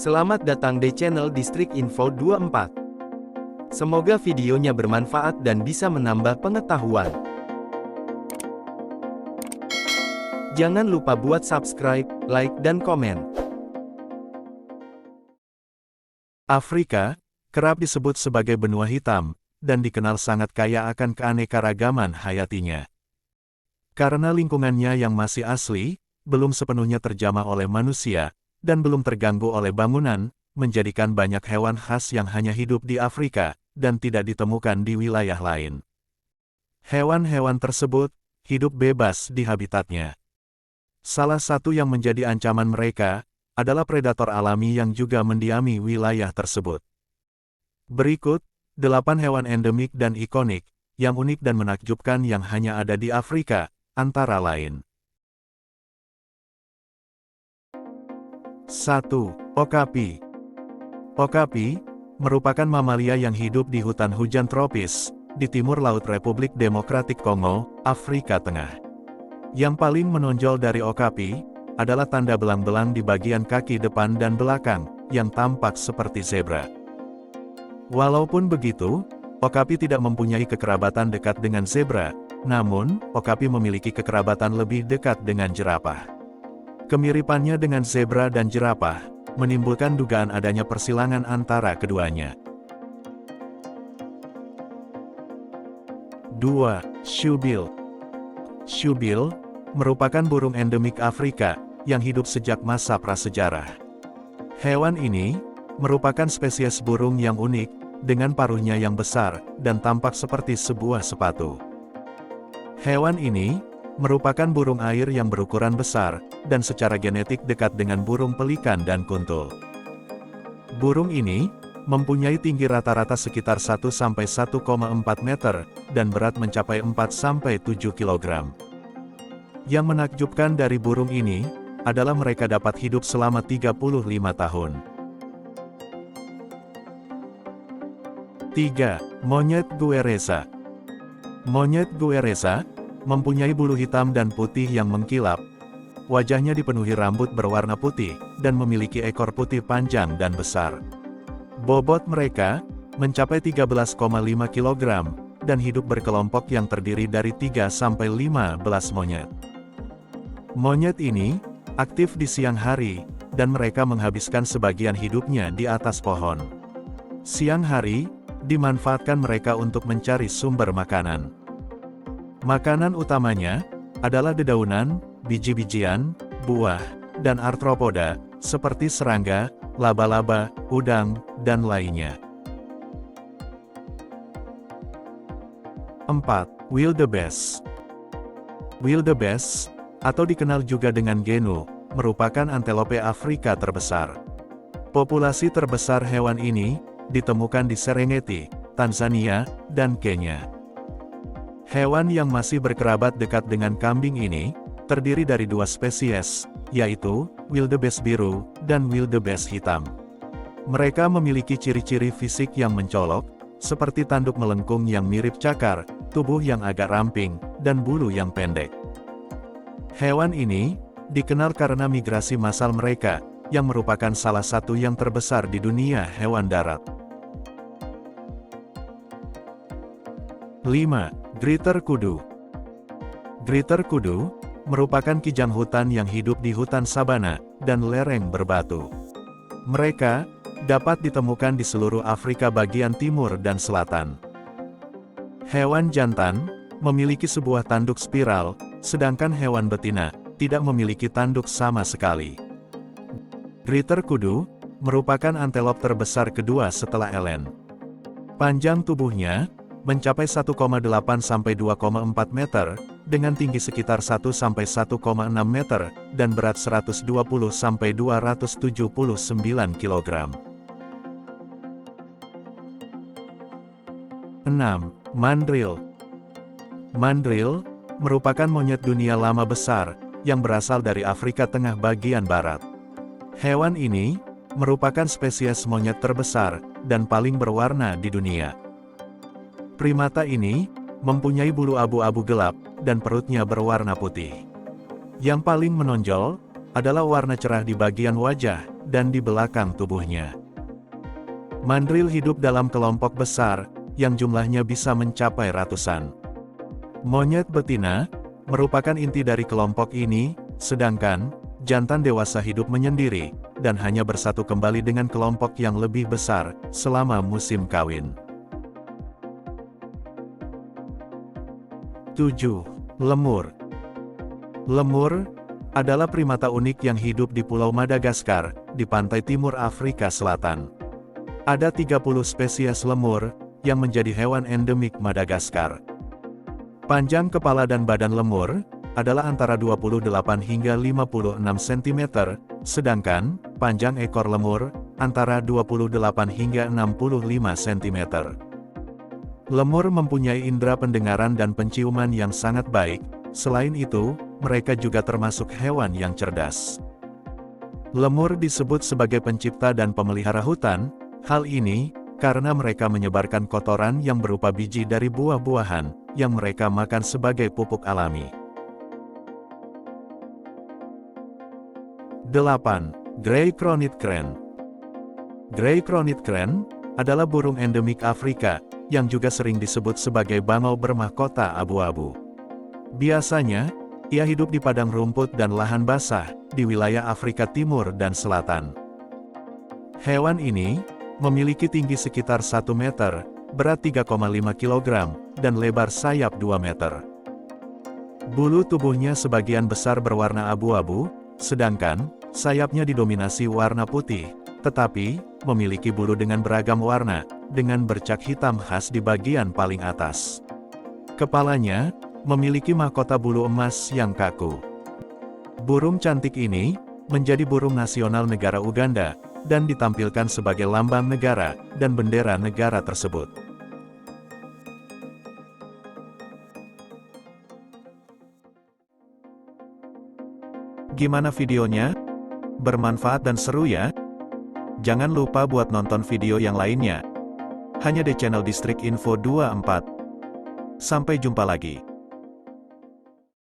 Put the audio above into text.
Selamat datang di channel Distrik Info 24. Semoga videonya bermanfaat dan bisa menambah pengetahuan. Jangan lupa buat subscribe, like, dan komen. Afrika, kerap disebut sebagai benua hitam, dan dikenal sangat kaya akan keanekaragaman hayatinya. Karena lingkungannya yang masih asli, belum sepenuhnya terjamah oleh manusia, dan belum terganggu oleh bangunan, menjadikan banyak hewan khas yang hanya hidup di Afrika, dan tidak ditemukan di wilayah lain. Hewan-hewan tersebut hidup bebas di habitatnya. Salah satu yang menjadi ancaman mereka adalah predator alami yang juga mendiami wilayah tersebut. Berikut 8 hewan endemik dan ikonik, yang unik dan menakjubkan yang hanya ada di Afrika, antara lain. 1. Okapi. Okapi merupakan mamalia yang hidup di hutan hujan tropis, di timur Laut Republik Demokratik Kongo, Afrika Tengah. Yang paling menonjol dari okapi adalah tanda belang-belang di bagian kaki depan dan belakang, yang tampak seperti zebra. Walaupun begitu, okapi tidak mempunyai kekerabatan dekat dengan zebra, namun, okapi memiliki kekerabatan lebih dekat dengan jerapah. Kemiripannya dengan zebra dan jerapah menimbulkan dugaan adanya persilangan antara keduanya. 2. Shoebill. Shoebill merupakan burung endemik Afrika yang hidup sejak masa prasejarah. Hewan ini merupakan spesies burung yang unik, dengan paruhnya yang besar dan tampak seperti sebuah sepatu. Hewan ini merupakan burung air yang berukuran besar, dan secara genetik dekat dengan burung pelikan dan kuntul. Burung ini mempunyai tinggi rata-rata sekitar 1–1,4 meter, dan berat mencapai 4–7 kg. Yang menakjubkan dari burung ini, adalah mereka dapat hidup selama 35 tahun. 3. Monyet Guereza. Monyet Guereza mempunyai bulu hitam dan putih yang mengkilap. Wajahnya dipenuhi rambut berwarna putih, dan memiliki ekor putih panjang dan besar. Bobot mereka mencapai 13,5 kg, dan hidup berkelompok yang terdiri dari 3–15 monyet. Monyet ini aktif di siang hari, dan mereka menghabiskan sebagian hidupnya di atas pohon. Siang hari dimanfaatkan mereka untuk mencari sumber makanan. Makanan utamanya adalah dedaunan, biji-bijian, buah, dan arthropoda, seperti serangga, laba-laba, udang, dan lainnya. 4. Wildebeest. Wildebeest, atau dikenal juga dengan genu, merupakan antelope Afrika terbesar. Populasi terbesar hewan ini ditemukan di Serengeti, Tanzania, dan Kenya. Hewan yang masih berkerabat dekat dengan kambing ini, terdiri dari 2 spesies, yaitu wildebeest biru dan wildebeest hitam. Mereka memiliki ciri-ciri fisik yang mencolok, seperti tanduk melengkung yang mirip cakar, tubuh yang agak ramping, dan bulu yang pendek. Hewan ini dikenal karena migrasi massal mereka, yang merupakan salah satu yang terbesar di dunia hewan darat. 5. Greater kudu. Greater kudu merupakan kijang hutan yang hidup di hutan sabana dan lereng berbatu. Mereka dapat ditemukan di seluruh Afrika bagian timur dan selatan. Hewan jantan memiliki sebuah tanduk spiral, sedangkan hewan betina tidak memiliki tanduk sama sekali. Greater kudu merupakan antelop terbesar kedua setelah elen. Panjang tubuhnya mencapai 1,8–2,4 meter, dengan tinggi sekitar 1–1,6 meter, dan berat 120–279 kg. 6. Mandrill. Mandrill merupakan monyet dunia lama besar, yang berasal dari Afrika Tengah bagian barat. Hewan ini merupakan spesies monyet terbesar, dan paling berwarna di dunia. Primata ini mempunyai bulu abu-abu gelap, dan perutnya berwarna putih. Yang paling menonjol adalah warna cerah di bagian wajah, dan di belakang tubuhnya. Mandril hidup dalam kelompok besar, yang jumlahnya bisa mencapai ratusan. Monyet betina merupakan inti dari kelompok ini, sedangkan jantan dewasa hidup menyendiri, dan hanya bersatu kembali dengan kelompok yang lebih besar selama musim kawin. 7. Lemur. Lemur adalah primata unik yang hidup di Pulau Madagaskar, di pantai timur Afrika Selatan. Ada 30 spesies lemur, yang menjadi hewan endemik Madagaskar. Panjang kepala dan badan lemur adalah antara 28 hingga 56 cm, sedangkan panjang ekor lemur antara 28 hingga 65 cm. Lemur mempunyai indera pendengaran dan penciuman yang sangat baik. Selain itu, mereka juga termasuk hewan yang cerdas. Lemur disebut sebagai pencipta dan pemelihara hutan. Hal ini karena mereka menyebarkan kotoran yang berupa biji dari buah-buahan yang mereka makan sebagai pupuk alami. 8. Grey-crowned crane. Grey-crowned crane adalah burung endemik Afrika, yang juga sering disebut sebagai bangau bermahkota abu-abu. Biasanya, ia hidup di padang rumput dan lahan basah, di wilayah Afrika Timur dan Selatan. Hewan ini memiliki tinggi sekitar 1 meter, berat 3,5 kg, dan lebar sayap 2 meter. Bulu tubuhnya sebagian besar berwarna abu-abu, sedangkan sayapnya didominasi warna putih, tetapi memiliki bulu dengan beragam warna, dengan bercak hitam khas di bagian paling atas. Kepalanya memiliki mahkota bulu emas yang kaku. Burung cantik ini menjadi burung nasional negara Uganda, dan ditampilkan sebagai lambang negara dan bendera negara tersebut. Gimana videonya? Bermanfaat dan seru ya? Jangan lupa buat nonton video yang lainnya. Hanya di channel Distrik Info 24. Sampai jumpa lagi.